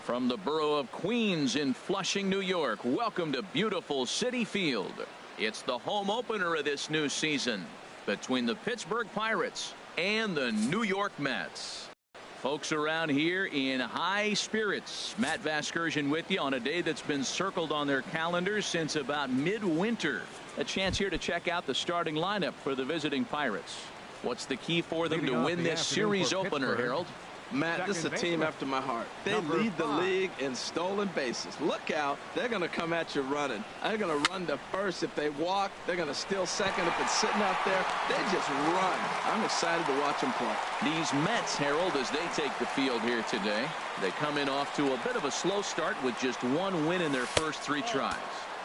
From the borough of Queens in Flushing, New York, welcome to beautiful Citi Field. It's the home opener of this new season between the Pittsburgh Pirates and the New York Mets. Folks around here in high spirits. Matt Vasgersian with you on a day that's been circled on their calendars since about midwinter. A chance here to check out the starting lineup for the visiting Pirates. What's the key for them to win this series opener, Harold? Matt, this is a team after my heart. They lead the league in stolen bases. Look out. They're going to come at you running. They're going to run to first. If they walk, they're going to steal second. If it's sitting out there, they just run. I'm excited to watch them play. These Mets, Harold, as they take the field here today, they come in off to a bit of a slow start with just one win in their first 3 tries.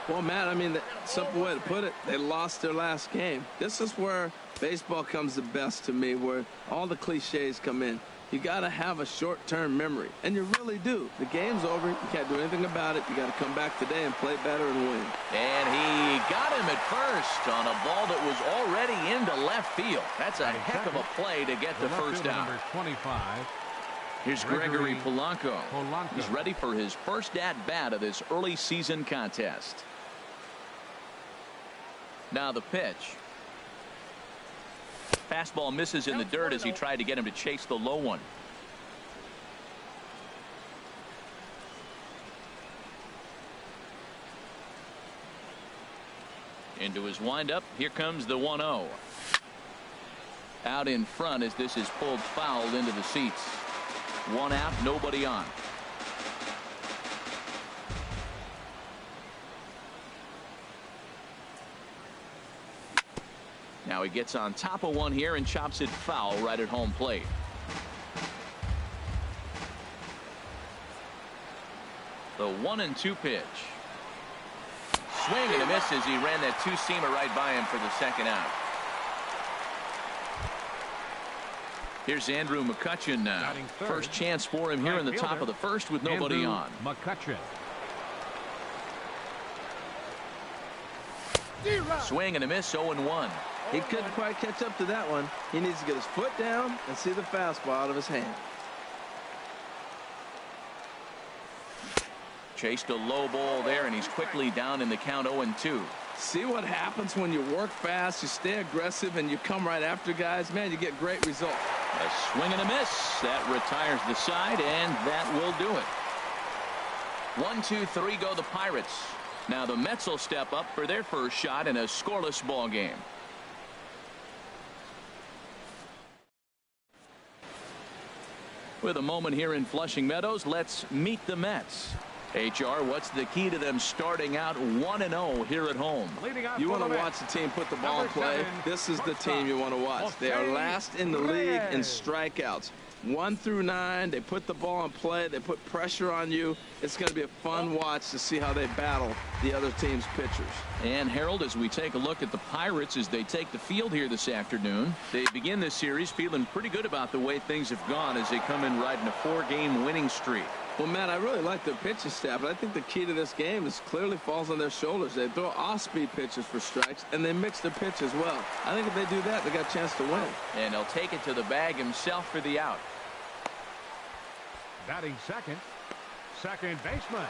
Well, Matt, I mean, the simple way to put it, they lost their last game. This is where baseball comes the best to me, where all the cliches come in. You got to have a short-term memory, and you really do. The game's over. You can't do anything about it. You got to come back today and play better and win. And he got him at first on a ball that was already into left field. That's a heck of a play to get the first out. Number 25. Here's Gregory Polanco. He's ready for his first at-bat of this early season contest. Now the pitch. Fastball misses in the dirt as he tried to get him to chase the low one. Into his windup. Here comes the 1-0. Out in front as this is pulled foul into the seats. 1 out, nobody on. Now he gets on top of one here and chops it foul right at home plate. The 1-2 pitch. Swing and a miss as he ran that 2-seamer right by him for the second out. Here's Andrew McCutchen now. First chance for him here in the top of the first with nobody on. McCutchen. Swing and a miss, 0-1. He couldn't quite catch up to that one. He needs to get his foot down and see the fastball out of his hand. Chased a low ball there, and he's quickly down in the count 0-2. See what happens when you work fast, you stay aggressive, and you come right after guys. Man, you get great results. A swing and a miss. That retires the side, and that will do it. 1, 2, 3 go the Pirates. Now the Mets will step up for their first shot in a scoreless ball game. With a moment here in Flushing Meadows, let's meet the Mets. HR, what's the key to them starting out 1-0 here at home? You want to watch the team put the ball in play. This is the team you want to watch. They are last in the league in strikeouts. 1 through 9, they put the ball in play. They put pressure on you. It's going to be a fun watch to see how they battle the other team's pitchers. And Harold, as we take a look at the Pirates as they take the field here this afternoon, they begin this series feeling pretty good about the way things have gone as they come in riding a 4-game winning streak. Well, Matt, I really like their pitching staff, but I think the key to this game is clearly falls on their shoulders. They throw off-speed pitches for strikes, and they mix their pitch as well. I think if they do that, they got a chance to win. And he'll take it to the bag himself for the out. Batting second baseman.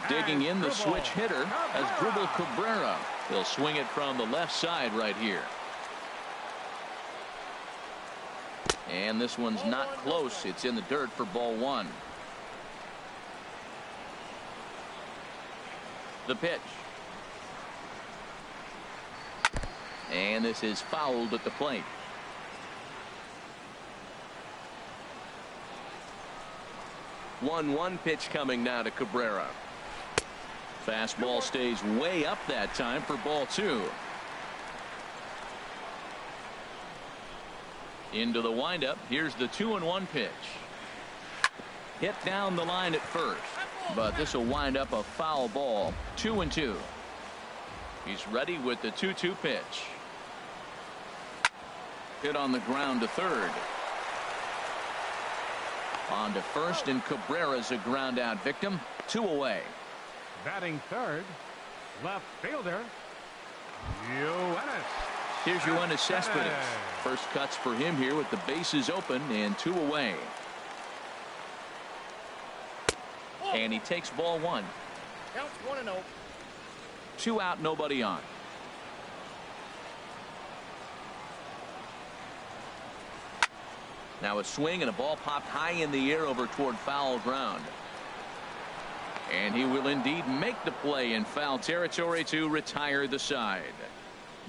Digging in the switch hitter as Dribble Cabrera. He'll swing it from the left side right here. And this one's not close. It's in the dirt for ball 1. The pitch. And this is fouled at the plate. 1-1 pitch coming now to Cabrera. Fastball stays way up that time for ball 2. Into the windup. Here's the 2-1 pitch. Hit down the line at first, but this will wind up a foul ball. 2-2. He's ready with the 2-2 pitch. Hit on the ground to third. On to first, and Cabrera's a ground out victim. 2 away. Batting third, left fielder, Yoenis. Here's Yoenis Cespedes. First cuts for him here with the bases open and 2 away. And he takes ball one. Counts 1-0. 2 out, nobody on. Now a swing and a ball popped high in the air over toward foul ground. And he will indeed make the play in foul territory to retire the side.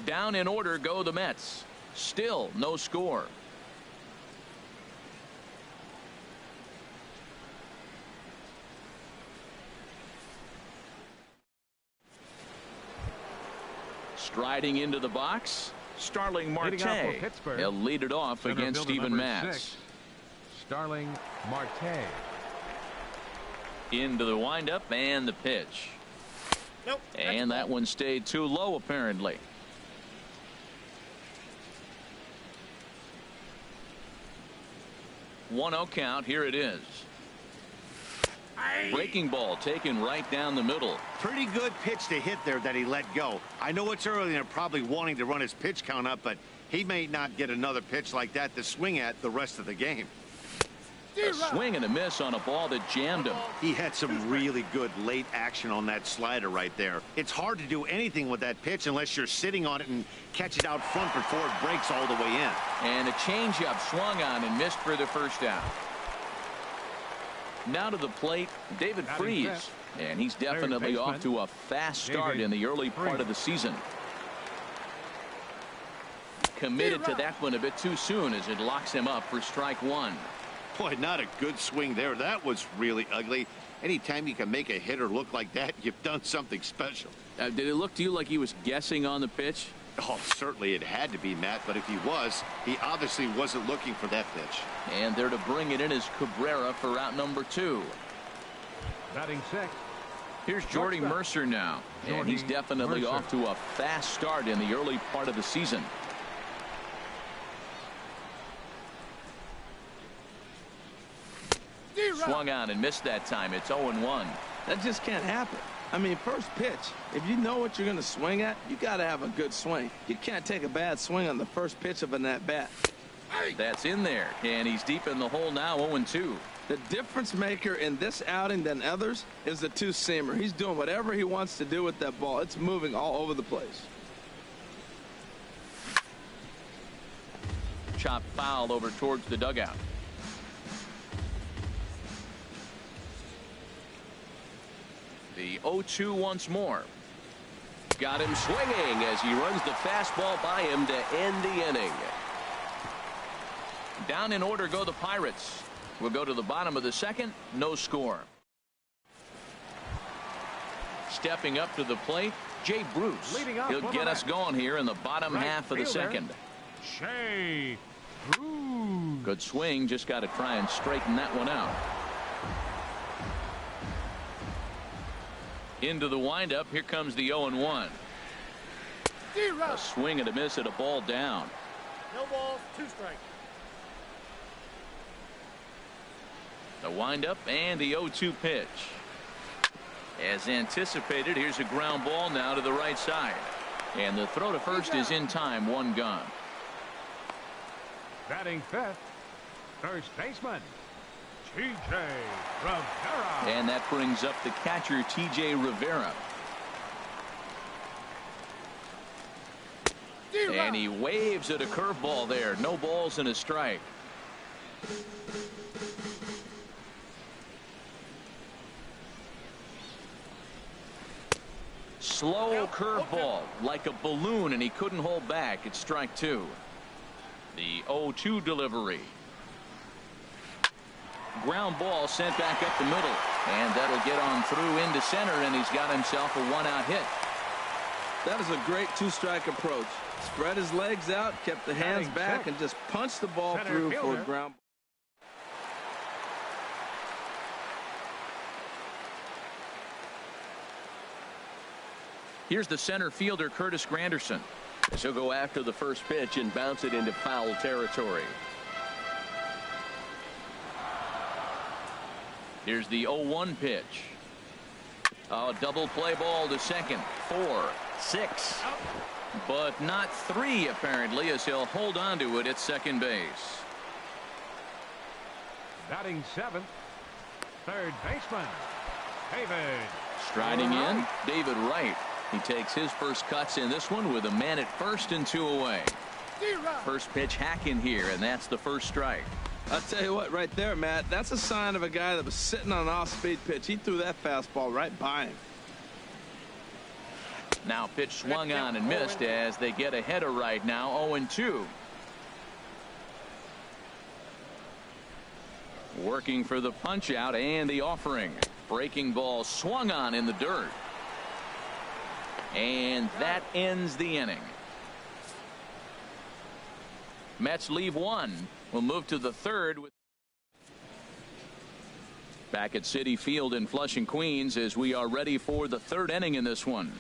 Down in order go the Mets. Still no score. Striding into the box, Starling Marte. He'll lead it off against Steven Matz. Starling Marte. Into the windup and the pitch. Nope. And that one stayed too low apparently. One 0 count. Here it is. Breaking ball taken right down the middle. Pretty good pitch to hit there that he let go. I know it's early and they're probably wanting to run his pitch count up, but he may not get another pitch like that to swing at the rest of the game. A swing and a miss on a ball that jammed him. He had some really good late action on that slider right there. It's hard to do anything with that pitch unless you're sitting on it and catch it out front before it breaks all the way in. And a changeup swung on and missed for the first out. Now to the plate, David Freese. And he's definitely off to a fast start in the early part of the season. Committed to that one a bit too soon as it locks him up for strike one. Boy, not a good swing there. That was really ugly. Anytime you can make a hitter look like that, you've done something special. Did it look to you like he was guessing on the pitch? Oh, certainly it had to be, Matt, but if he was, he obviously wasn't looking for that pitch. And there to bring it in is Cabrera for out number 2. Batting sixth. Here's Jordy Mercer now. And he's definitely off to a fast start in the early part of the season. Swung on and missed that time. It's 0-1. That just can't happen. I mean, first pitch, if you know what you're going to swing at, you got to have a good swing. You can't take a bad swing on the first pitch of an at-bat. That's in there, and he's deep in the hole now, 0-2. The difference maker in this outing than others is the two-seamer. He's doing whatever he wants to do with that ball. It's moving all over the place. Chop foul over towards the dugout. The 0-2 once more. Got him swinging as he runs the fastball by him to end the inning. Down in order go the Pirates. We'll go to the bottom of the second. No score. Stepping up to the plate, Jay Bruce. He'll get us going here in the bottom half of the second. Jay Bruce. Good swing. Just got to try and straighten that one out. Into the windup. Here comes the 0-1. A swing and a miss at a ball down. No balls, 2 strikes. The windup and the 0-2 pitch. As anticipated, here's a ground ball now to the right side. And the throw to first is in time. 1 gone. Batting fifth, first baseman, T.J. Rivera. And that brings up the catcher, T.J. Rivera. And he waves at a curveball there. No balls and a strike. Slow curveball like a balloon, and he couldn't hold back. It's strike 2. The 0-2 delivery. Ground ball sent back up the middle, and that'll get on through into center, and he's got himself a 1-out hit. That is a great 2-strike approach. Spread his legs out, kept the hands back, and just punched the ball through for a ground. Here's the center fielder, Curtis Granderson. As he'll go after the first pitch and bounce it into foul territory. Here's the 0-1 pitch. Oh, double play ball to second. 4, 6. But not 3, apparently, as he'll hold on to it at second base. Batting seventh, third baseman, David. Striding in, David Wright. He takes his first cuts in this one with a man at first and 2 away. First pitch hacking here, and that's the first strike. I'll tell you what, right there, Matt, that's a sign of a guy that was sitting on an off-speed pitch. He threw that fastball right by him. Now pitch swung on and missed as they get ahead of Wright now 0-2. Working for the punch out and the offering. Breaking ball swung on in the dirt. And that ends the inning. Mets leave one. We'll move to the third. Back at Citi Field in Flushing, Queens, as we are ready for the third inning in this one.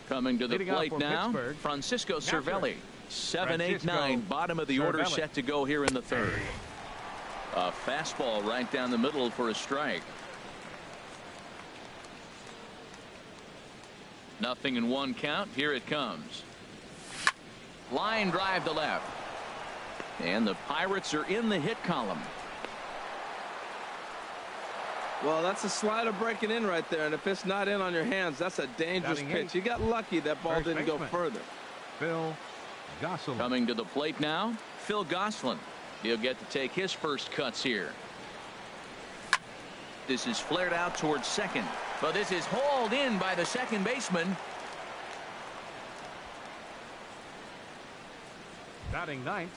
Coming to the plate now, Pittsburgh, Francisco Cervelli. 7, 8, Francisco 9, bottom of the order, Cervelli. set to go here in the third. A fastball right down the middle for a strike. 0-1 count. Here it comes. Line drive to left. And the Pirates are in the hit column. Well, that's a slider breaking in right there, and if it's not in on your hands, that's a dangerous Batting pitch. eighth. You got lucky that ball First didn't go baseman. further. Phil Gosselin. Coming to the plate now, Phil Gosselin. He'll get to take his first cuts here. This is flared out towards second, but this is hauled in by the second baseman. Batting ninth.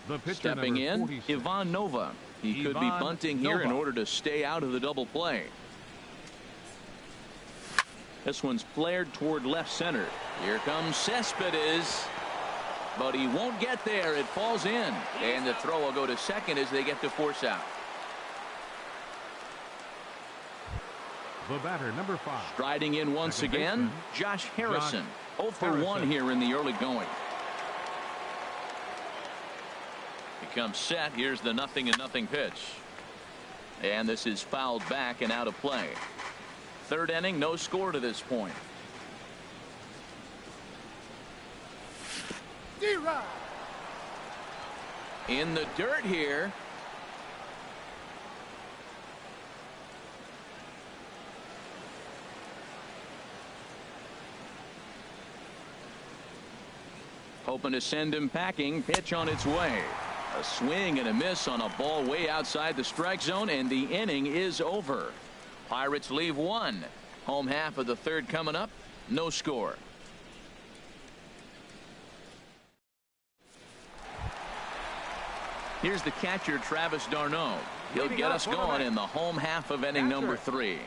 The pitcher, Stepping number in, 46. Ivan Nova. He could be Ivan bunting here in Nova. order to stay out of the double play. This one's flared toward left center. Here comes Cespedes, but he won't get there. It falls in, and the throw will go to second as they get to force out. The batter, number 5. Striding in once Second again, baseman, Josh Harrison. 0 for 1 Harrison. here in the early going. He comes set. Here's the 0-0 pitch. And this is fouled back and out of play. Third inning, no score to this point. In the dirt here. Hoping to send him packing. Pitch on its way. A swing and a miss on a ball way outside the strike zone, and the inning is over. Pirates leave one. Home half of the third coming up. No score. Here's the catcher, Travis d'Arnaud. He'll Leading get off us for the going Mets. in the home half of inning number Catcher. 3.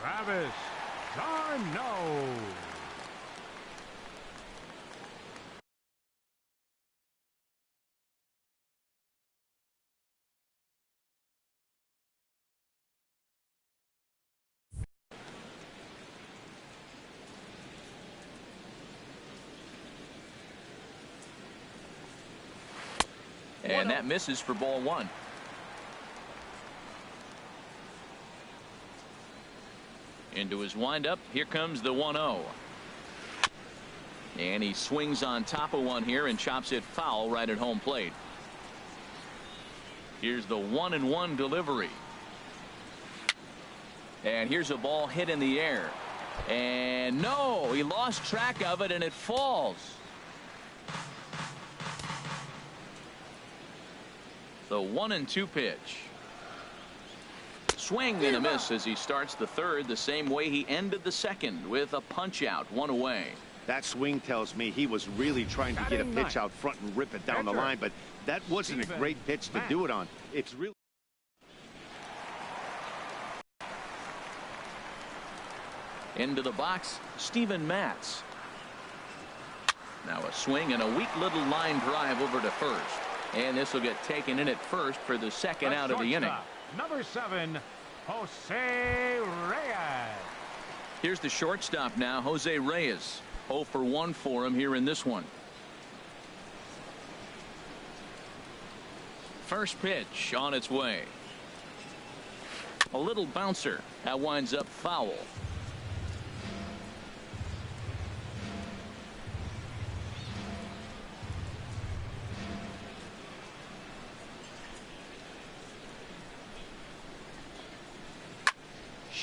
Travis d'Arnaud. And that misses for ball 1. Into his windup. Here comes the 1-0. And he swings on top of one here and chops it foul right at home plate. Here's the 1-1 delivery. And here's a ball hit in the air. And no, he lost track of it and it falls. The 1-2 pitch. Swing and a miss as he starts the third the same way he ended the second, with a punch out, 1 away. That swing tells me he was really trying to get a Batting pitch ninth. out front and rip it down the Catcher. line, but that wasn't a Steven great pitch to Matz. do it on. It's really. Into the box, Steven Matz. Now a swing and a weak little line drive over to first. And this will get taken in at first for the second out of the inning. Shortstop, number 7, Jose Reyes. Here's the shortstop now, Jose Reyes. 0 for 1 for him here in this one. First pitch on its way. A little bouncer. That winds up foul.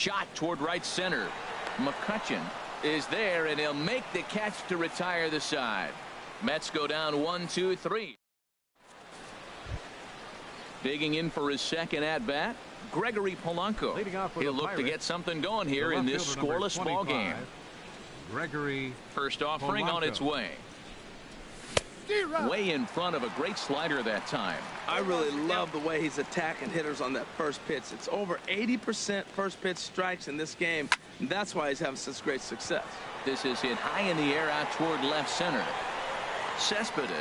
shot toward right center. McCutcheon is there, and he'll make the catch to retire the side. Mets go down 1-2-3. Digging in for his second at-bat, Gregory Polanco. He'll look to get something going here in this scoreless ball game. Gregory First offering on its way. Way in front of a great slider that time. I really love the way he's attacking hitters on that first pitch. It's over 80% first pitch strikes in this game, and that's why he's having such great success. This is hit high in the air out toward left center. Cespedes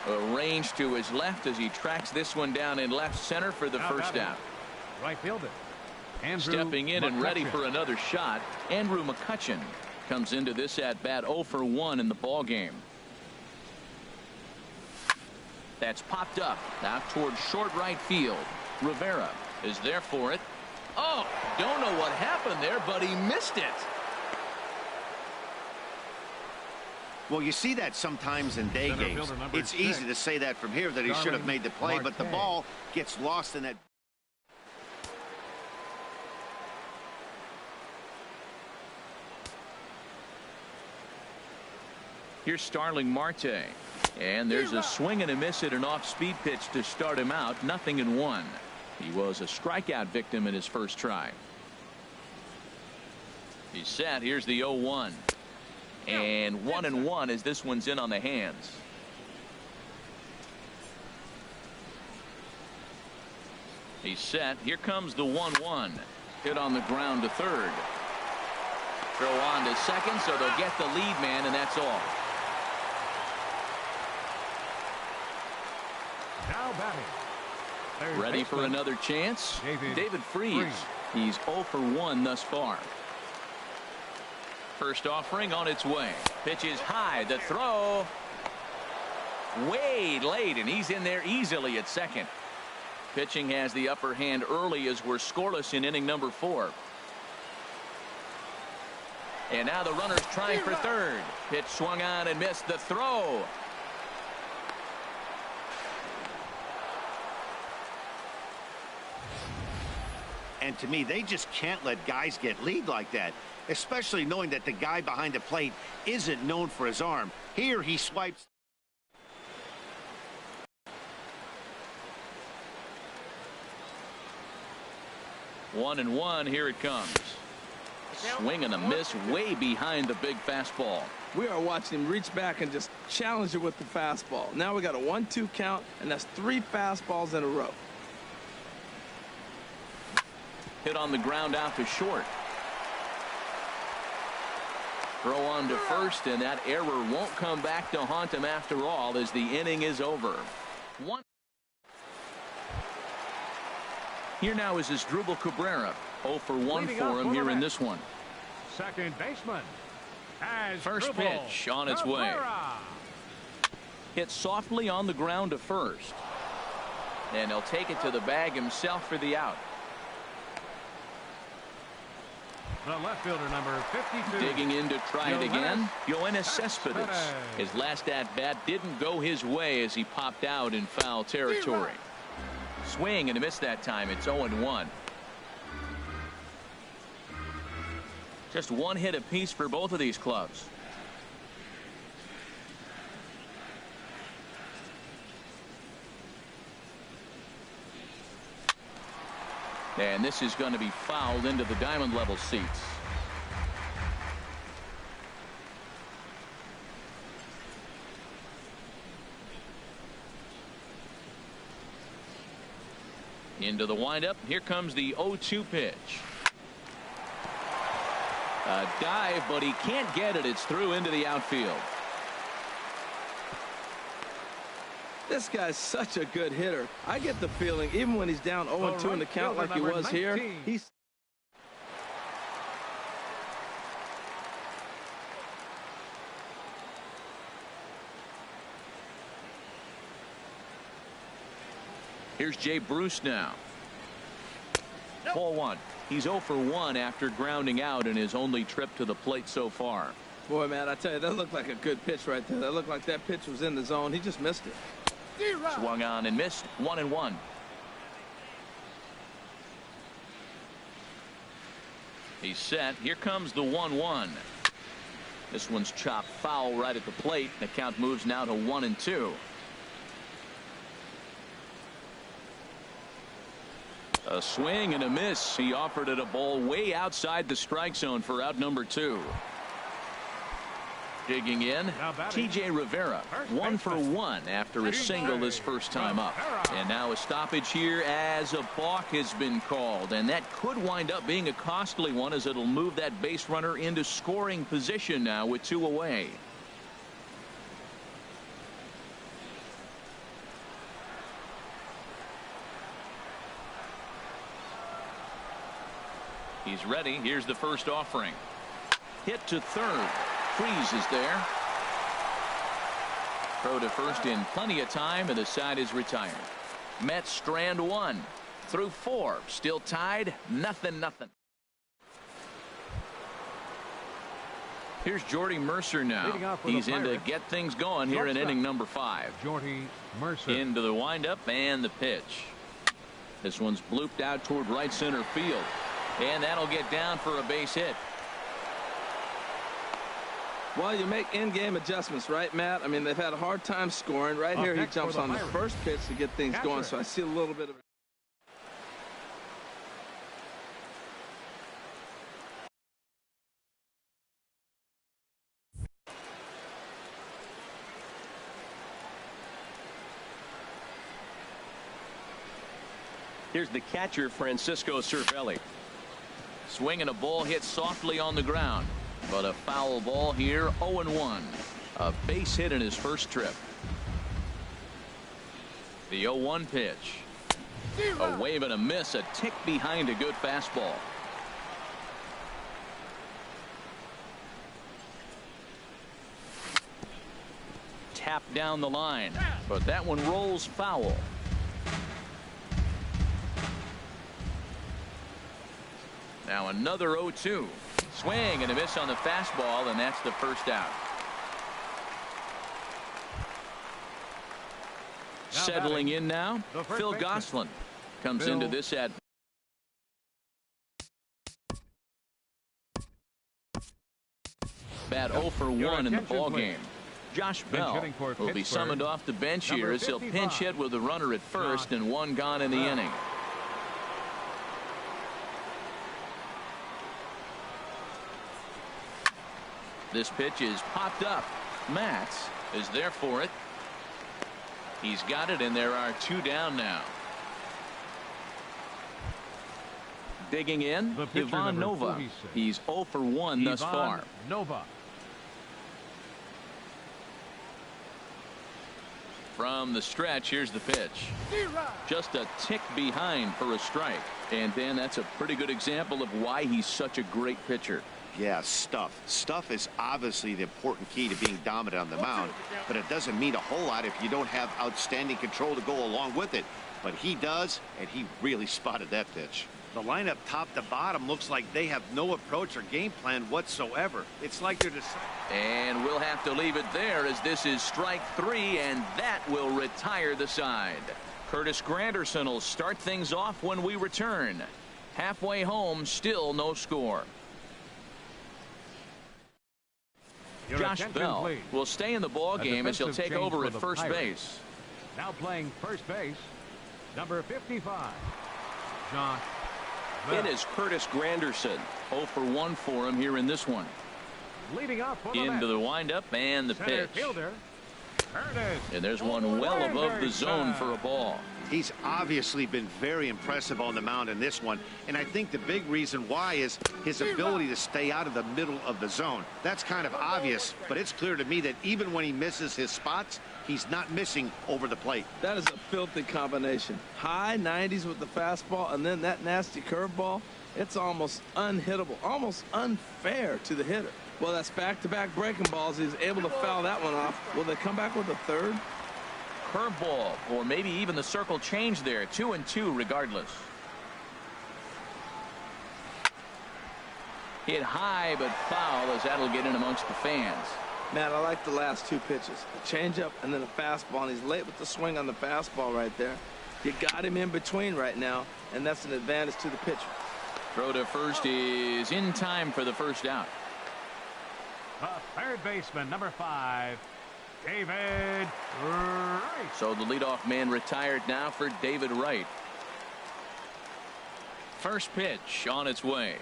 arranged to his left as he tracks this one down in left center for the first out. Right fielder. Stepping in and ready for another shot, Andrew McCutcheon comes into this at bat 0 for 1 in the ball game. That's popped up out toward short right field. Rivera is there for it. Oh, don't know what happened there, but he missed it. Well, you see that sometimes in day games. It's easy to say that from here, that he should have made the play, but the ball gets lost in that. Here's Starling Marte. And there's a swing and a miss at an off-speed pitch to start him out. 0-1. He was a strikeout victim in his first try. He's set. Here's the 0-1. And 1-1 as this one's in on the hands. He's set. Here comes the 1-1. Hit on the ground to third. Throw on to second, so they'll get the lead man, and that's all. Now batting. Ready for another chance? David Freese. He's 0 for 1 thus far. First offering on its way. Pitch is high. The throw way late, and he's in there easily at second. Pitching has the upper hand early as we're scoreless in inning number 4. And now the runner's trying for third. Pitch swung on and missed. The throw. And to me, they just can't let guys get lead like that, especially knowing that the guy behind the plate isn't known for his arm. Here he swipes. One and one. Here it comes. Swing and a miss way behind the big fastball. We are watching him reach back and just challenge it with the fastball. Now we got a 1-2 count, and that's 3 fastballs in a row. Hit on the ground out to short. Throw on to first, and that error won't come back to haunt him after all as the inning is over. Here now is Asdrubal Cabrera. 0 for 1 for him here in this one. Second baseman. First pitch on its way. Hit softly on the ground to first. And he'll take it to the bag himself for the out. The left fielder, number 52. Digging in to try it again. Yoenis Cespedes. His last at-bat didn't go his way as he popped out in foul territory. Swing and a miss that time. It's 0-1. Just one hit apiece for both of these clubs. And this is going to be fouled into the diamond level seats. Into the windup. Here comes the 0-2 pitch. A dive, but he can't get it. It's through into the outfield. This guy's such a good hitter. I get the feeling, even when he's down 0-2 in the count like he was here, he's... Here's Jay Bruce now. Ball 1. He's 0 for 1 after grounding out in his only trip to the plate so far. Boy, man, I tell you, that looked like a good pitch right there. That looked like that pitch was in the zone. He just missed it. Swung on and missed. 1-1. He's set. Here comes the 1-1. This one's chopped foul right at the plate. The count moves now to 1-2. A swing and a miss. He offered it a ball way outside the strike zone for out number 2. Digging in, T.J. Rivera, 1 for 1 after a single his first time up. And now a stoppage here as a balk has been called. And that could wind up being a costly one, as it'll move that base runner into scoring position now with 2 away. He's ready. Here's the first offering. Hit to third. Freeze is there. Throw to first in plenty of time, and the side is retired. Mets strand 1 through 4. Still tied, 0-0. Here's Jordy Mercer now. He's in to get things going here in inning number 5. Jordy Mercer. Into the windup and the pitch. This one's blooped out toward right center field. And that'll get down for a base hit. Well, you make in-game adjustments, right, Matt? I mean, they've had a hard time scoring. Right here, he jumps on the first pitch to get things going, so I see a little bit of... Here's the catcher, Francisco Cervelli. Swinging a ball hit softly on the ground. But a foul ball here, 0-1. A base hit in his first trip. The 0-1 pitch. A wave and a miss, a tick behind a good fastball. Tapped down the line, but that one rolls foul. Now another 0-2. Swing and a miss on the fastball, and that's the first out. Settling in now, Phil Gosselin comes into this at bat 0 for 1 in the ball game. Josh Bell will be summoned off the bench here as he'll pinch hit with a runner at first and 1 gone in the inning. This pitch is popped up. Matz is there for it. He's got it, and there are 2 down now. Digging in, Ivan Nova. 46. He's 0 for 1 thus far. Nova. From the stretch, here's the pitch. Just a tick behind for a strike. And Dan, that's a pretty good example of why he's such a great pitcher. Yeah, stuff. Stuff is obviously the important key to being dominant on the mound, but it doesn't mean a whole lot if you don't have outstanding control to go along with it. But he does, and he really spotted that pitch. The lineup top to bottom looks like they have no approach or game plan whatsoever. It's like they're just... And we'll have to leave it there, as this is strike 3, and that will retire the side. Curtis Granderson will start things off when we return. Halfway home, still no score. Josh Bell will stay in the ball game as he'll take over at first base. Now playing first base, number 55, Josh Bell. It is Curtis Granderson. 0 for 1 for him here in this one. Leading up into the windup and the pitch. Fielder, and there's one well above the zone for a ball. He's obviously been very impressive on the mound in this one, and I think the big reason why is his ability to stay out of the middle of the zone. That's kind of obvious, but it's clear to me that even when he misses his spots, he's not missing over the plate. That is a filthy combination. High 90s with the fastball, and then that nasty curveball. It's almost unhittable, almost unfair to the hitter. Well, that's back-to-back breaking balls. He's able to foul that one off. Will they come back with a third? Curveball, or maybe even the circle change there. 2-2 regardless. Hit high but foul, as that'll get in amongst the fans. Man, I like the last 2 pitches. A changeup and then a fastball, and he's late with the swing on the fastball right there. You got him in between right now, and that's an advantage to the pitcher. Throw to first is in time for the first out. The third baseman, number 5, David Wright. So the leadoff man retired now for David Wright. First pitch on its way.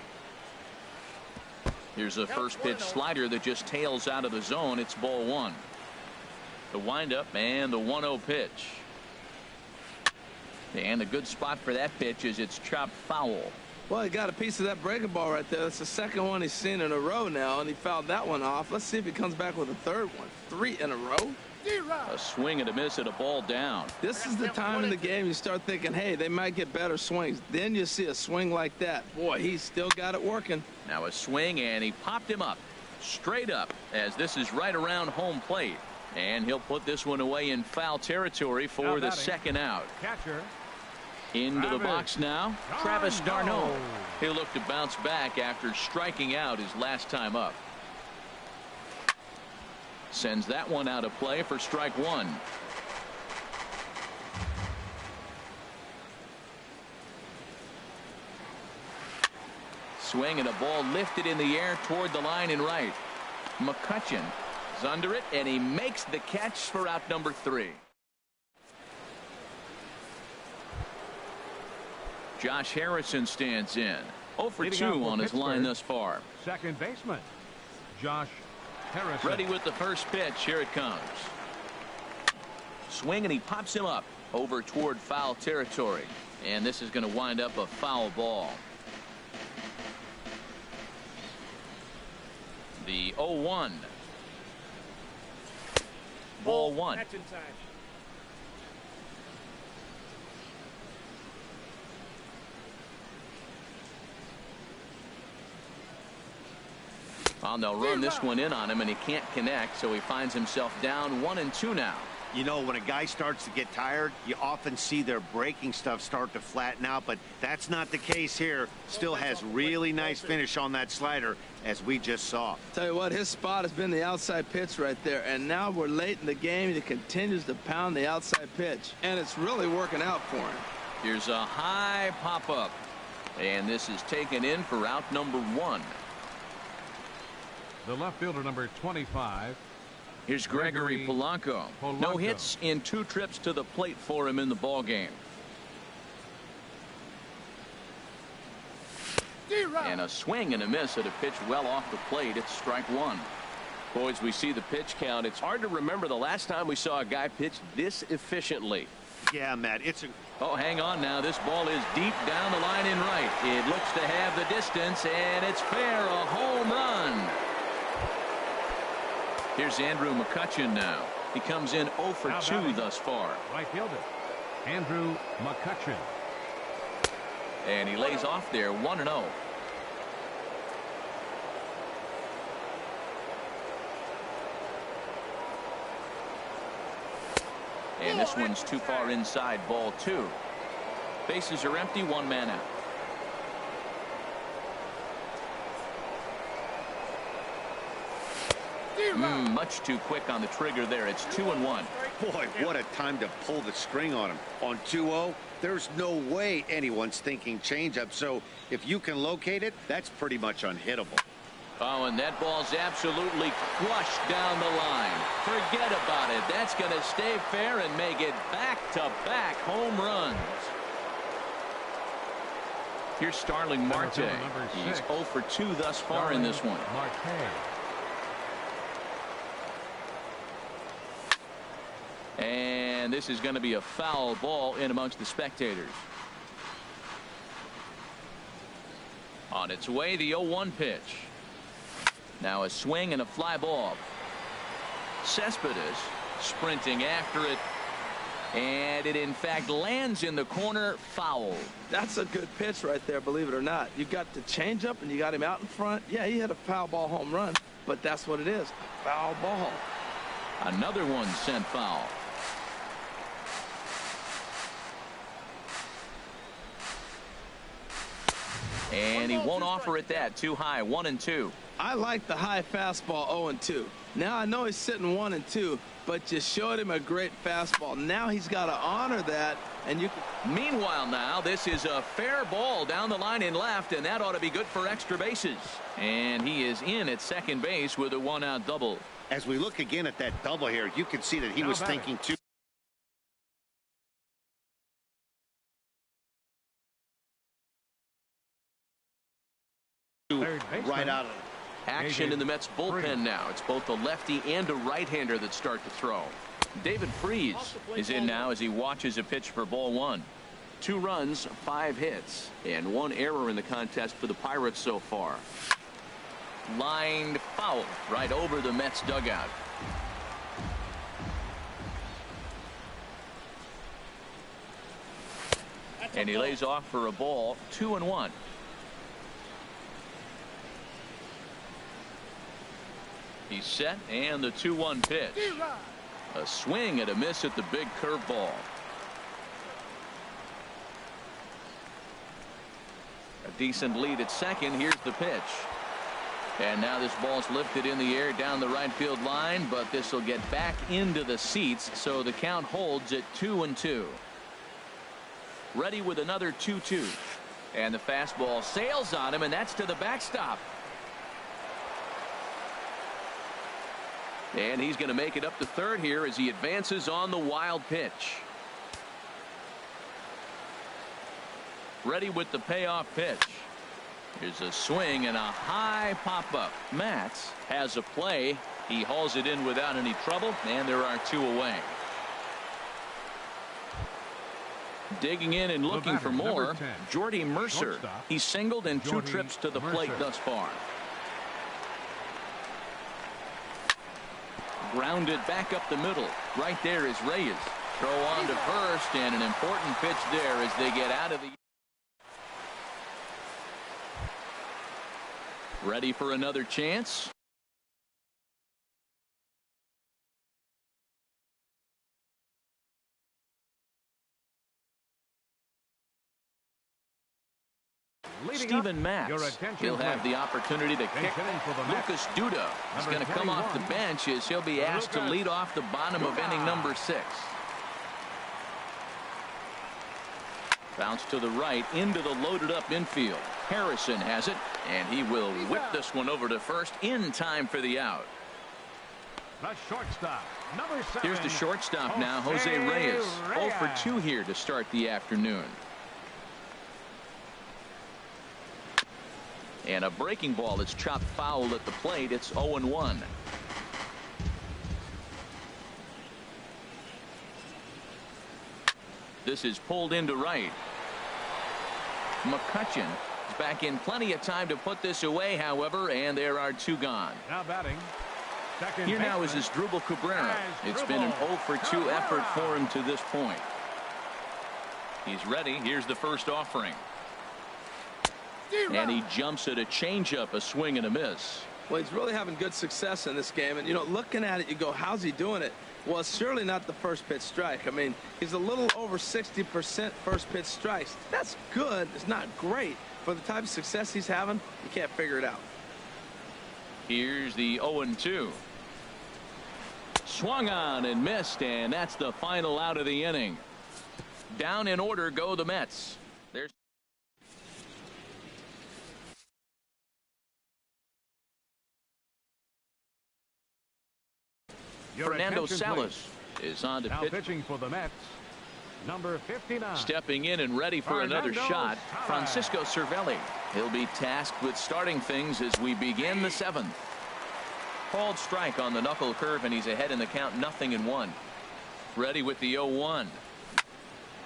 Here's a first pitch slider that just tails out of the zone. It's ball 1. The windup and the 1-0 pitch. And a good spot for that pitch is it's chopped foul. Well, he got a piece of that breaking ball right there. That's the second one he's seen in a row now, and he fouled that one off. Let's see if he comes back with a third one. 3 in a row. A swing and a miss at a ball down. This is the time in the game you start thinking, hey, they might get better swings. Then you see a swing like that. Boy, he's still got it working. Now a swing, and he popped him up. Straight up, as this is right around home plate. And he'll put this one away in foul territory for the second out. Catcher. Into the box now, Travis d'Arnaud. He'll look to bounce back after striking out his last time up. Sends that one out of play for strike 1. Swing and a ball lifted in the air toward the line and right. McCutchen is under it, and he makes the catch for out number 3. Josh Harrison stands in. 0 for 2 on his line thus far. Second baseman, Josh Harrison. Ready with the first pitch. Here it comes. Swing, and he pops him up over toward foul territory. And this is going to wind up a foul ball. The 0-1. Ball 1. That's inside. Well, they'll run this one in on him, and he can't connect, so he finds himself down 1-2 now. You know, when a guy starts to get tired, you often see their breaking stuff start to flatten out, but that's not the case here. Still has really nice finish on that slider, as we just saw. Tell you what, his spot has been the outside pitch right there, and now we're late in the game, and he continues to pound the outside pitch, and it's really working out for him. Here's a high pop-up, and this is taken in for out number 1. The left fielder, number 25. Here's Gregory Polanco. No hits in 2 trips to the plate for him in the ball game. And a swing and a miss at a pitch well off the plate. It's strike 1. Boys, we see the pitch count. It's hard to remember the last time we saw a guy pitch this efficiently. Yeah, Matt, it's a... Oh, hang on now. This ball is deep down the line in right. It looks to have the distance, and it's fair. A home run. Here's Andrew McCutchen now. He comes in 0 for 2 thus far. Right fielder, Andrew McCutchen. And he lays off there 1-0. And this one's too far inside, ball 2. Bases are empty, 1 man out. Much too quick on the trigger there. It's 2-1. Boy, what a time to pull the string on him. On 2-0, there's no way anyone's thinking changeup. So if you can locate it, that's pretty much unhittable. Oh, and that ball's absolutely crushed down the line. Forget about it. That's going to stay fair and make it back-to-back home runs. Here's Starling Marte. He's 0 for 2 thus far in this one. And this is going to be a foul ball in amongst the spectators. On its way, the 0-1 pitch. Now a swing and a fly ball. Cespedes sprinting after it. And it, in fact, lands in the corner, foul. That's a good pitch right there, believe it or not. You got the changeup, and you got him out in front. Yeah, he had a foul ball home run, but that's what it is, a foul ball. Another one sent foul. And he won't offer it that. Too high. 1-2. I like the high fastball 0-2. Now I know he's sitting 1-2, but you showed him a great fastball. Now he's got to honor that, and you can. Meanwhile, now this is a fair ball down the line in left, and that ought to be good for extra bases. And he is in at second base with a one-out double. As we look again at that double here, you can see that he was thinking too. Right out of it. Action in the Mets bullpen now. It's both a lefty and a right-hander that start to throw. David Freese is in now as he watches a pitch for ball one. 2 runs, 5 hits, and 1 error in the contest for the Pirates so far. Lined foul right over the Mets dugout. And he lays off for a ball, 2-1. He's set, and the 2-1 pitch. A swing and a miss at the big curveball. A decent lead at second. Here's the pitch. And now this ball's lifted in the air down the right field line, but this will get back into the seats, so the count holds at 2-2. Ready with another 2-2. And the fastball sails on him, and that's to the backstop. And he's going to make it up to third here as he advances on the wild pitch. Ready with the payoff pitch. Here's a swing and a high pop-up. Matz has a play. He hauls it in without any trouble, and there are 2 away. Digging in and looking for more, Jordy Mercer. He's singled in 2 trips to the plate thus far. Grounded back up the middle. Right there is Reyes. Throw on to first, and an important pitch there as they get out of the. Ready for another chance. Steven Matz. He'll have the opportunity to kick. Lucas Duda is going to come off the bench as he'll be asked to lead off the bottom of inning number 6. Bounce to the right into the loaded up infield. Harrison has it, and he will whip this one over to first in time for the out. The shortstop, number 7. Here's the shortstop now, Jose Reyes. 0 for 2 here to start the afternoon. And a breaking ball that's chopped foul at the plate. It's 0-1. This is pulled into right. McCutcheon is back in plenty of time to put this away, however, and there are 2 gone. Now batting. Second Here now is Asdrubal Cabrera. It's been an 0 for 2 effort for him to this point. He's ready. Here's the first offering. And he jumps at a changeup, a swing and a miss. Well, he's really having good success in this game. And, you know, looking at it, you go, how's he doing it? Well, it's surely not the first pitch strike. I mean, he's a little over 60% first pitch strikes. That's good. It's not great. For the type of success he's having, you can't figure it out. Here's the 0-2. Swung on and missed, and that's the final out of the inning. Down in order go the Mets. There's Fernando Salas is on to pitch. Pitching for the Mets, number 59. Stepping in and ready for another shot, Francisco Cervelli. He'll be tasked with starting things as we begin the 7th. Called strike on the knuckle curve, and he's ahead in the count, 0-1. Ready with the 0-1.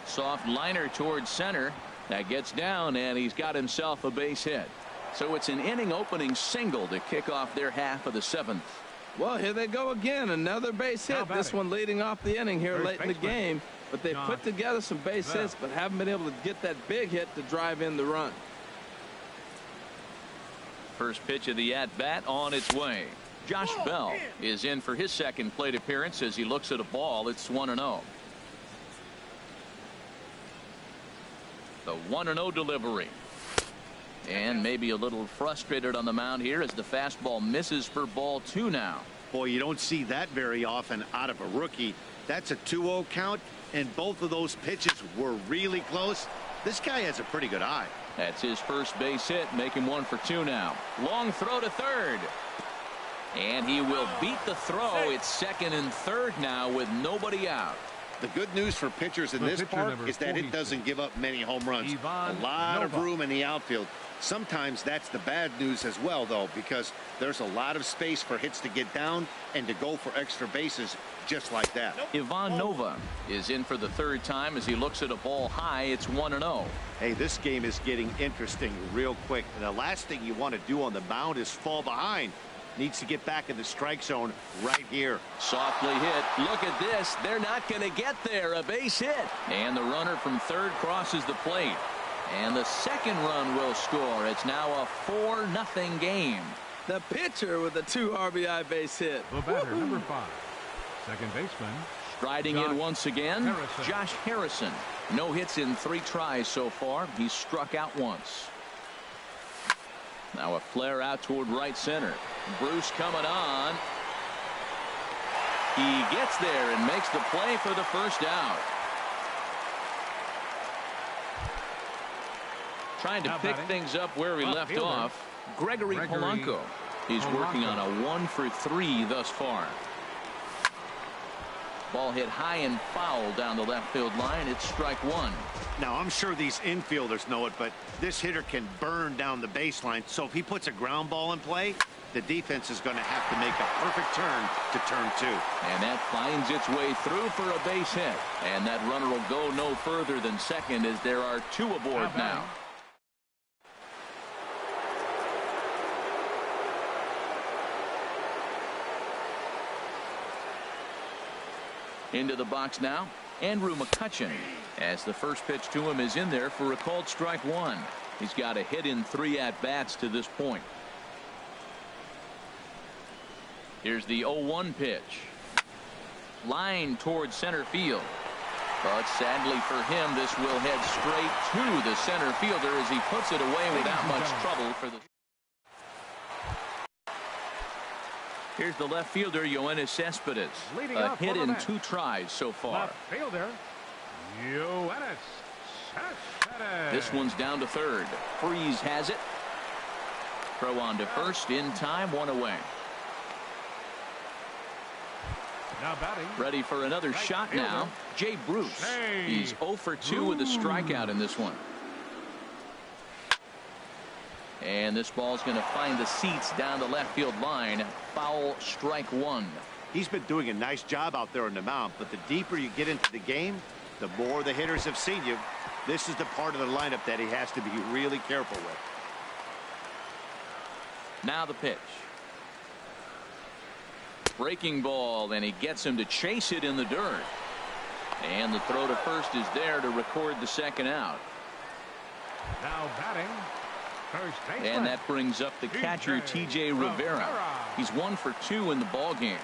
Soft liner towards center. That gets down, and he's got himself a base hit. So it's an inning opening single to kick off their half of the 7th. Well, here they go again. Another base hit. This one leading off the inning here late in the game. But they put together some base hits, but haven't been able to get that big hit to drive in the run. First pitch of the at-bat on its way. Josh Bell is in for his second plate appearance as he looks at a ball. It's 1-0. The 1-0 delivery. And maybe a little frustrated on the mound here as the fastball misses for ball 2 now. Boy, you don't see that very often out of a rookie. That's a 2-0 count, and both of those pitches were really close. This guy has a pretty good eye. That's his first base hit, making 1 for 2 now. Long throw to third. And he will beat the throw. It's second and third now with nobody out. The good news for pitchers in this park is that it doesn't give up many home runs. A lot of room in the outfield. Sometimes that's the bad news as well, though, because there's a lot of space for hits to get down and to go for extra bases just like that. Ivan Nova is in for the third time as he looks at a ball high. It's 1-0. Hey, this game is getting interesting real quick. And the last thing you want to do on the mound is fall behind. Needs to get back in the strike zone right here. Softly hit. Look at this. They're not going to get there. A base hit. And the runner from third crosses the plate. And the second run will score. It's now a 4-0 game. The pitcher with a 2 RBI base hit. The batter, number 5. Second baseman. Striding in once again, Josh Harrison. No hits in 3 tries so far. He's struck out once. Now a flare out toward right center. Bruce coming on. He gets there and makes the play for the first out. Trying to pick things up where we left off. Gregory Polanco. He's working on a 1 for 3 thus far. Ball hit high and foul down the left field line. It's strike 1. Now, I'm sure these infielders know it, but this hitter can burn down the baseline. So if he puts a ground ball in play, the defense is going to have to make a perfect turn to turn 2. And that finds its way through for a base hit. And that runner will go no further than second as there are 2 aboard now. Into the box now, Andrew McCutchen, as the first pitch to him is in there for a called strike 1. He's got a hit in 3 at-bats to this point. Here's the 0-1 pitch. Line towards center field. But sadly for him, this will head straight to the center fielder as he puts it away without much trouble for the... Here's the left fielder, Yoenis Cespedes. A hit in 2 tries so far. Left fielder, Yoenis Cespedes. This one's down to third. Freeze has it. Throw on to first in time, 1 away. Now batting. Ready for another shot now. Jay Bruce. He's 0 for 2 with a strikeout in this one. And this ball's going to find the seats down the left field line. Foul, strike 1. He's been doing a nice job out there on the mound, but the deeper you get into the game, the more the hitters have seen you. This is the part of the lineup that he has to be really careful with. Now the pitch. Breaking ball, and he gets him to chase it in the dirt. And the throw to first is there to record the second out. Now batting. And that brings up the catcher, T.J. Rivera. He's 1 for 2 in the ball game.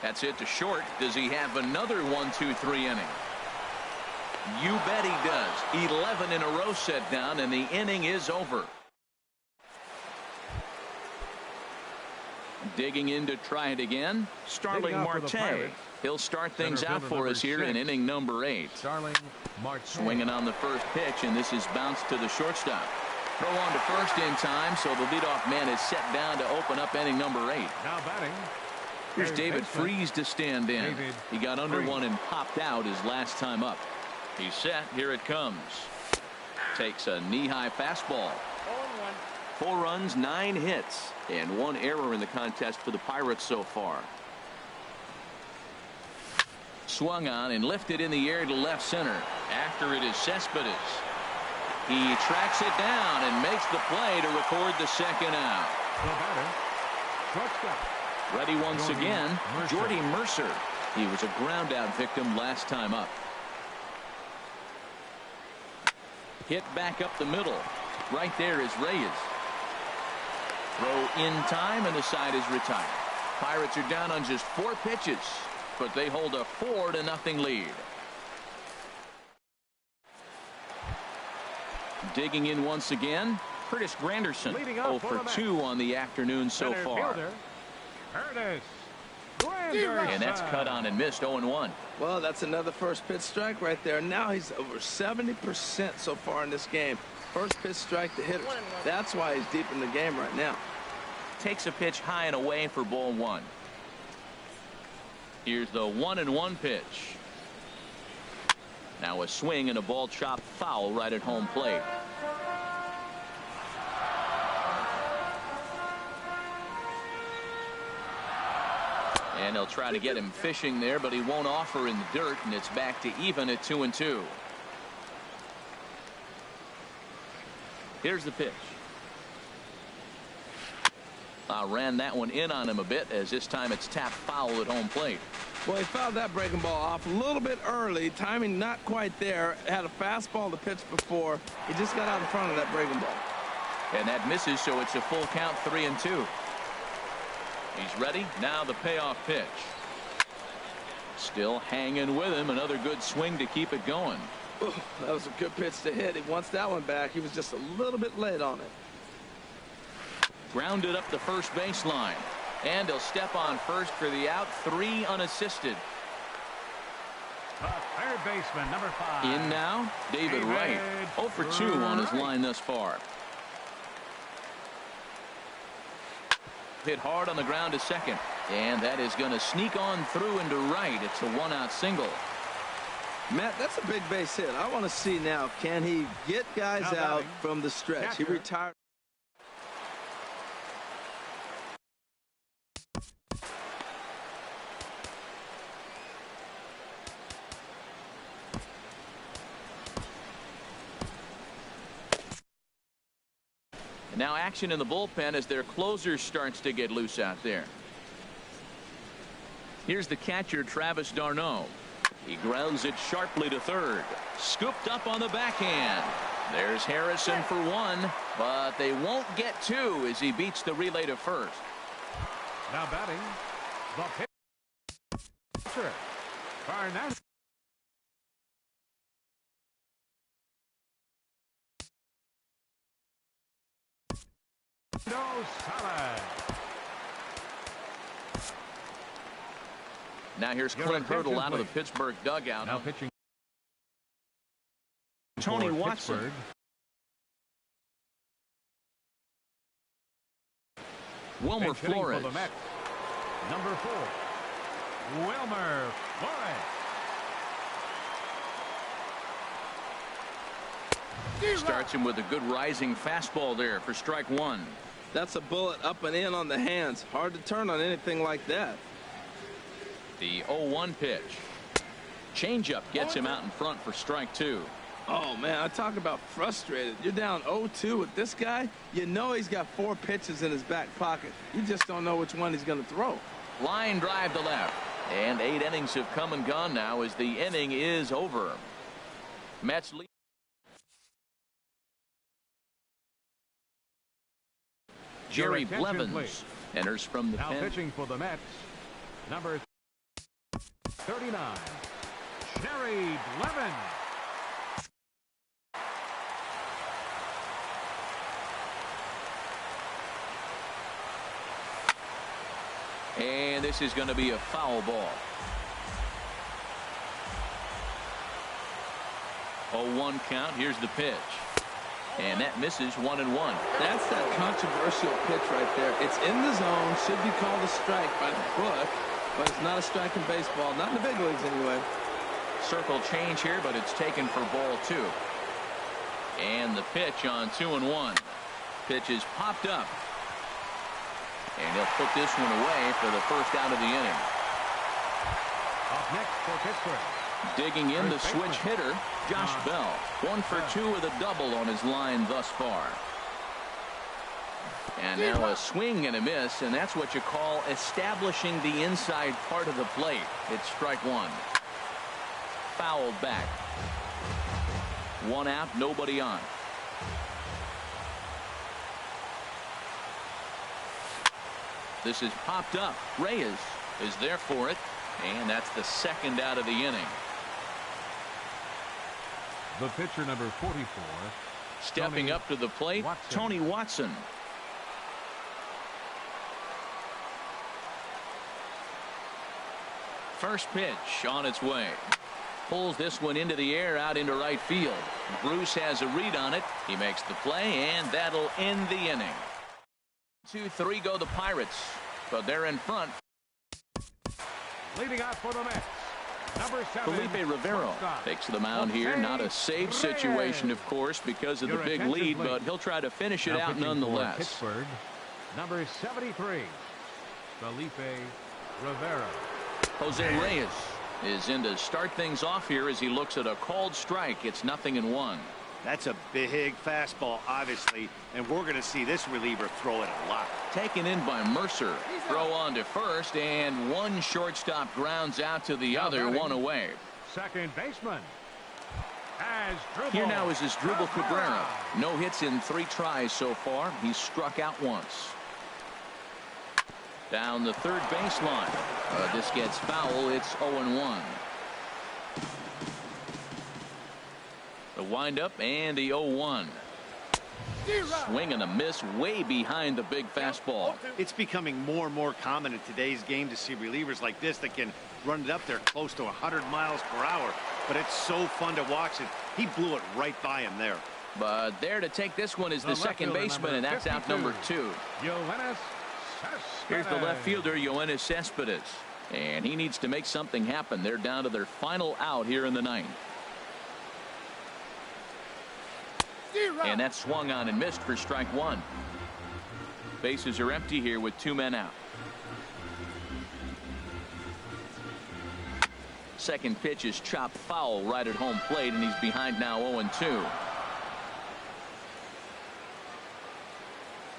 That's it to short. Does he have another 1-2-3 inning? You bet he does. 11 in a row set down, and the inning is over. Digging in to try it again, Starling Marte. He'll start things out for us here in inning number 8. Starling Marte. Swinging on the first pitch, and this is bounced to the shortstop. Throw on to first in time, so the leadoff man is set down to open up inning number 8. Now batting. Here's David Freese to stand in. He got under one and popped out his last time up. He's set. Here it comes. Takes a knee-high fastball. 4 runs, 9 hits, and 1 error in the contest for the Pirates so far. Swung on and lifted in the air to left center. After it is Cespedes. He tracks it down and makes the play to record the second out. The batter, shortstop. Ready once again, Jordy Mercer. He was a ground out victim last time up. Hit back up the middle. Right there is Reyes. Throw in time, and the side is retired. Pirates are down on just 4 pitches, but they hold a 4-0 lead. digging in once again, Curtis Granderson. 0 for 2 on the afternoon so far. Curtis And that's cut on and missed. 0-1. Well, that's another first pitch strike right there. Now he's over 70% so far in this game. First pitch strike to hitters. That's why he's deep in the game right now. Takes a pitch high and away for ball 1. Here's the 1-1 pitch. Now a swing and a ball chopped foul right at home plate. And they'll try to get him fishing there, but he won't offer in the dirt, and it's back to even at 2-2. Here's the pitch. Ran that one in on him a bit, as this time it's tapped foul at home plate. Well, he fouled that breaking ball off a little bit early. Timing not quite there. Had a fastball to pitch before. He just got out in front of that breaking ball. And that misses, so it's a full count, 3-2. He's ready. Now the payoff pitch. Still hanging with him. Another good swing to keep it going. Ooh, that was a good pitch to hit. He wants that one back. He was just a little bit late on it. Grounded up the first baseline. And he'll step on first for the out. 3 unassisted. Third baseman, number 5. In now, David Wright. 0 for 2 on his line thus far. Hit hard on the ground to second. And that is going to sneak on through into right. It's a 1-out single. Matt, that's a big base hit. I want to see now, can he get guys out from the stretch? He retired. Now action in the bullpen as their closer starts to get loose out there. Here's the catcher, Travis d'Arnaud. He grounds it sharply to third. Scooped up on the backhand. There's Harrison for 1, but they won't get 2 as he beats the relay to first. Now batting, the pitcher, Fernando. Now here's Clint Hurdle out of the Pittsburgh dugout. Now pitching Tony Watson. Pittsburgh. Wilmer Flores. For the Mets, number 4, Wilmer Flores. Starts him with a good rising fastball there for strike 1. That's a bullet up and in on the hands. Hard to turn on anything like that. The 0-1 pitch. Changeup gets him out in front for strike 2. Oh, man, I talk about frustrated. You're down 0-2 with this guy. You know he's got 4 pitches in his back pocket. You just don't know which one he's going to throw. Line drive to left. And 8 innings have come and gone now as the inning is over. Mets lead. Jerry Blevins enters from the now pen. Pitching for the Mets, number 39, Jerry Blevins. And this is going to be a foul ball. 0-1 count. Here's the pitch. And that misses 1-1. That's that controversial pitch right there. It's in the zone. Should be called a strike by the book, but it's not a strike in baseball. Not in the big leagues anyway. Circle change here, but it's taken for ball 2. And the pitch on 2-1. Pitch is popped up. And he'll put this one away for the first out of the inning. Up next for Pittsburgh, Digging in the switch hitter, Josh Bell. 1 for 2 with a double on his line thus far. And now a swing and a miss, and that's what you call establishing the inside part of the plate. It's strike 1. Fouled back. 1 out, nobody on. This is popped up. Reyes is there for it, and that's the second out of the inning. the pitcher, number 44, Stepping up to the plate, Tony Watson. First pitch on its way. Pulls this one into the air out into right field. Bruce has a read on it. He makes the play, and that'll end the inning. 2-3 go the Pirates, but they're in front. Leading off for the Mets, number 7, Felipe Rivero takes the mound here. Not a safe situation, of course, because of the big lead, but he'll try to finish it out nonetheless. Pittsburgh, number 73, Felipe Rivero. Jose Reyes is in to start things off here as he looks at a called strike. It's 0-1. That's a big fastball, obviously, and we're going to see this reliever throw it a lot. Taken in by Mercer. Throw on to first, and one shortstop grounds out to the other, one away. Second baseman. Here now is Asdrubal Cabrera. No hits in 3 tries so far. He's struck out once. Down the third baseline. This gets foul. It's 0-1. The windup and the 0-1. Swing and a miss way behind the big fastball. It's becoming more and more common in today's game to see relievers like this that can run it up there close to 100 miles per hour. But it's so fun to watch it. He blew it right by him there. But there to take this one is the second baseman, and that's out number 2. Here's the left fielder, Yoenis Cespedes. And he needs to make something happen. They're down to their final out here in the 9th. And that swung on and missed for strike 1. Bases are empty here with 2 men out. Second pitch is chopped foul right at home plate, and he's behind now 0-2.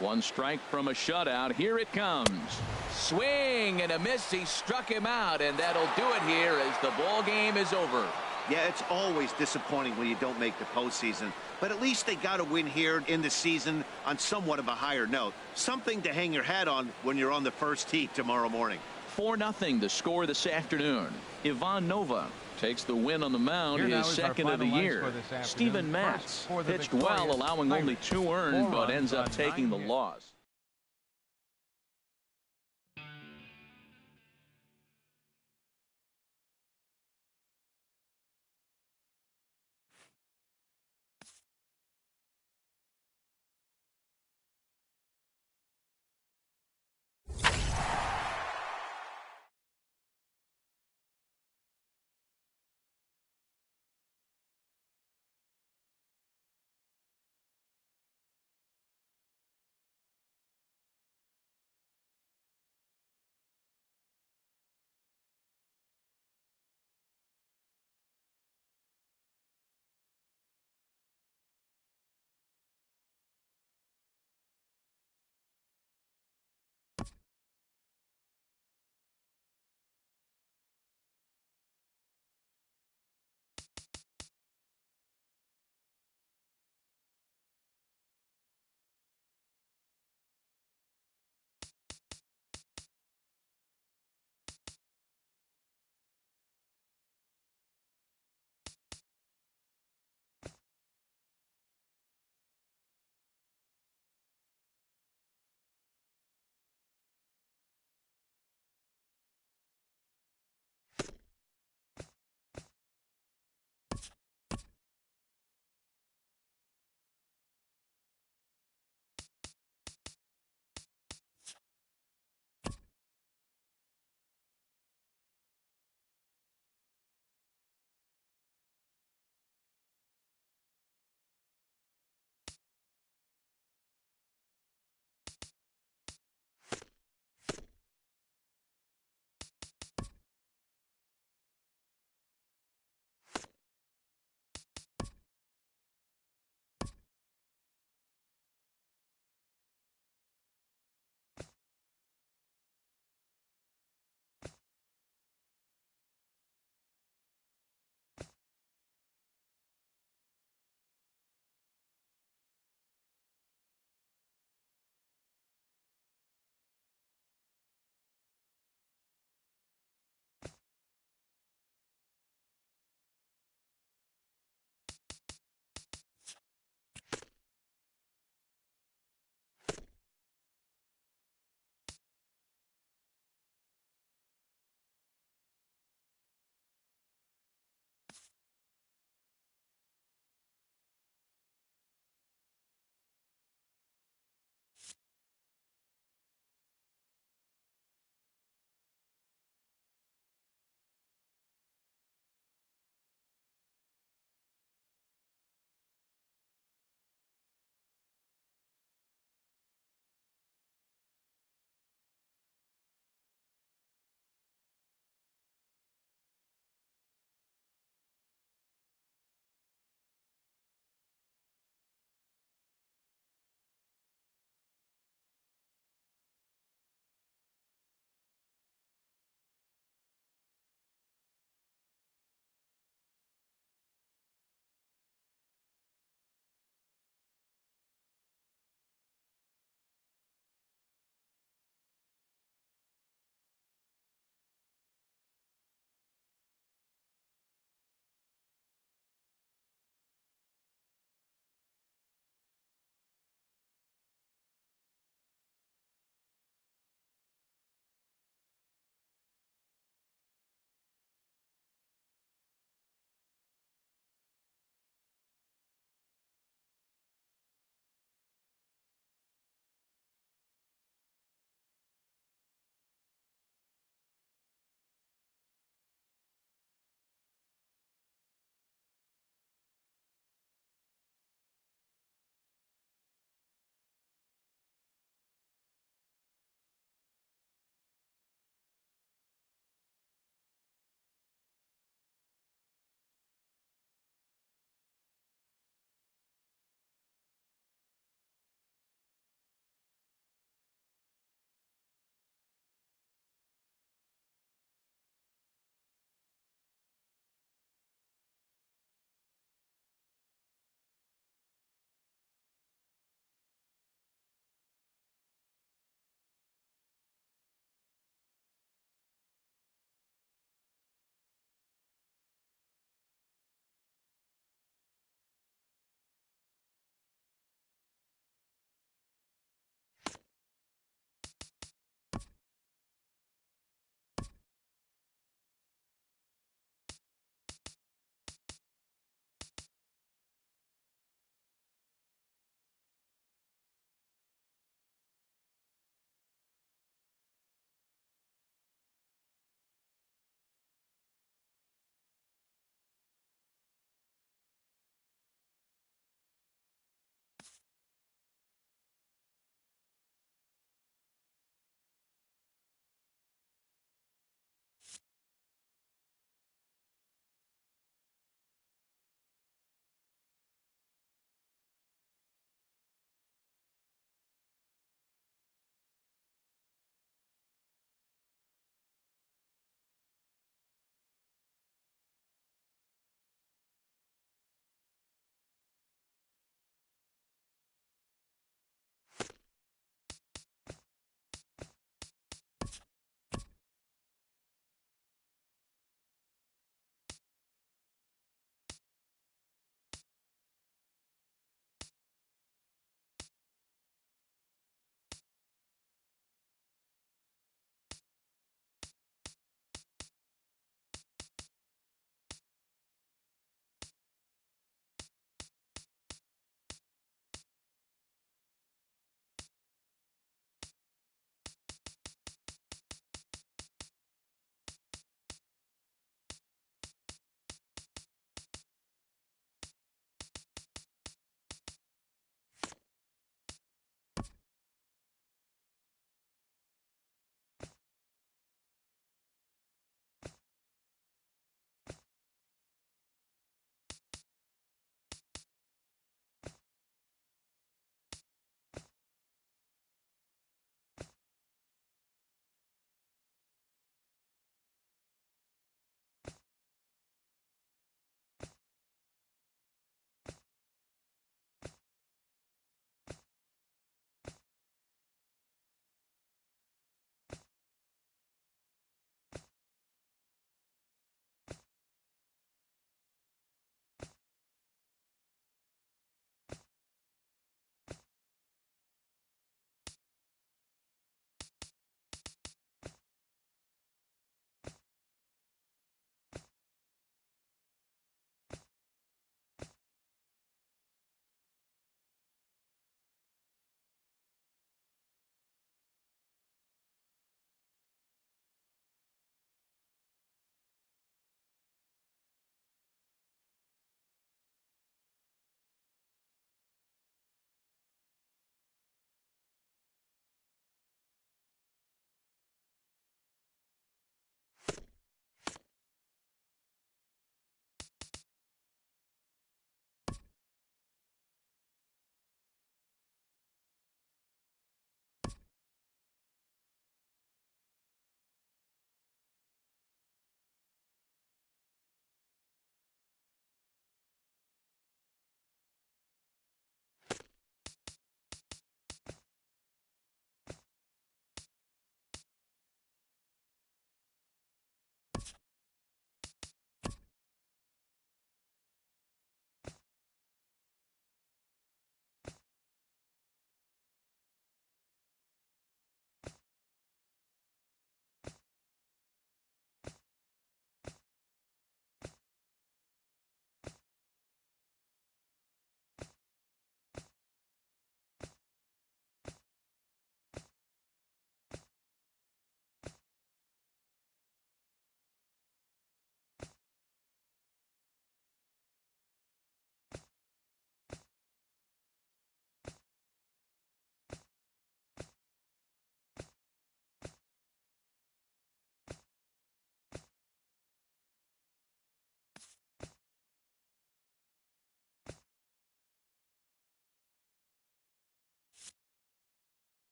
1 strike from a shutout. Here it comes. Swing and a miss. He struck him out, and that'll do it here as the ball game is over. Yeah, it's always disappointing when you don't make the postseason, but at least they got a win here in the season on somewhat of a higher note. Something to hang your hat on when you're on the first tee tomorrow morning. 4-0 the score this afternoon. Ivan Nova takes the win on the mound, his second of the year. Steven Matz pitched well, allowing only 2 earned, but ends up taking the loss.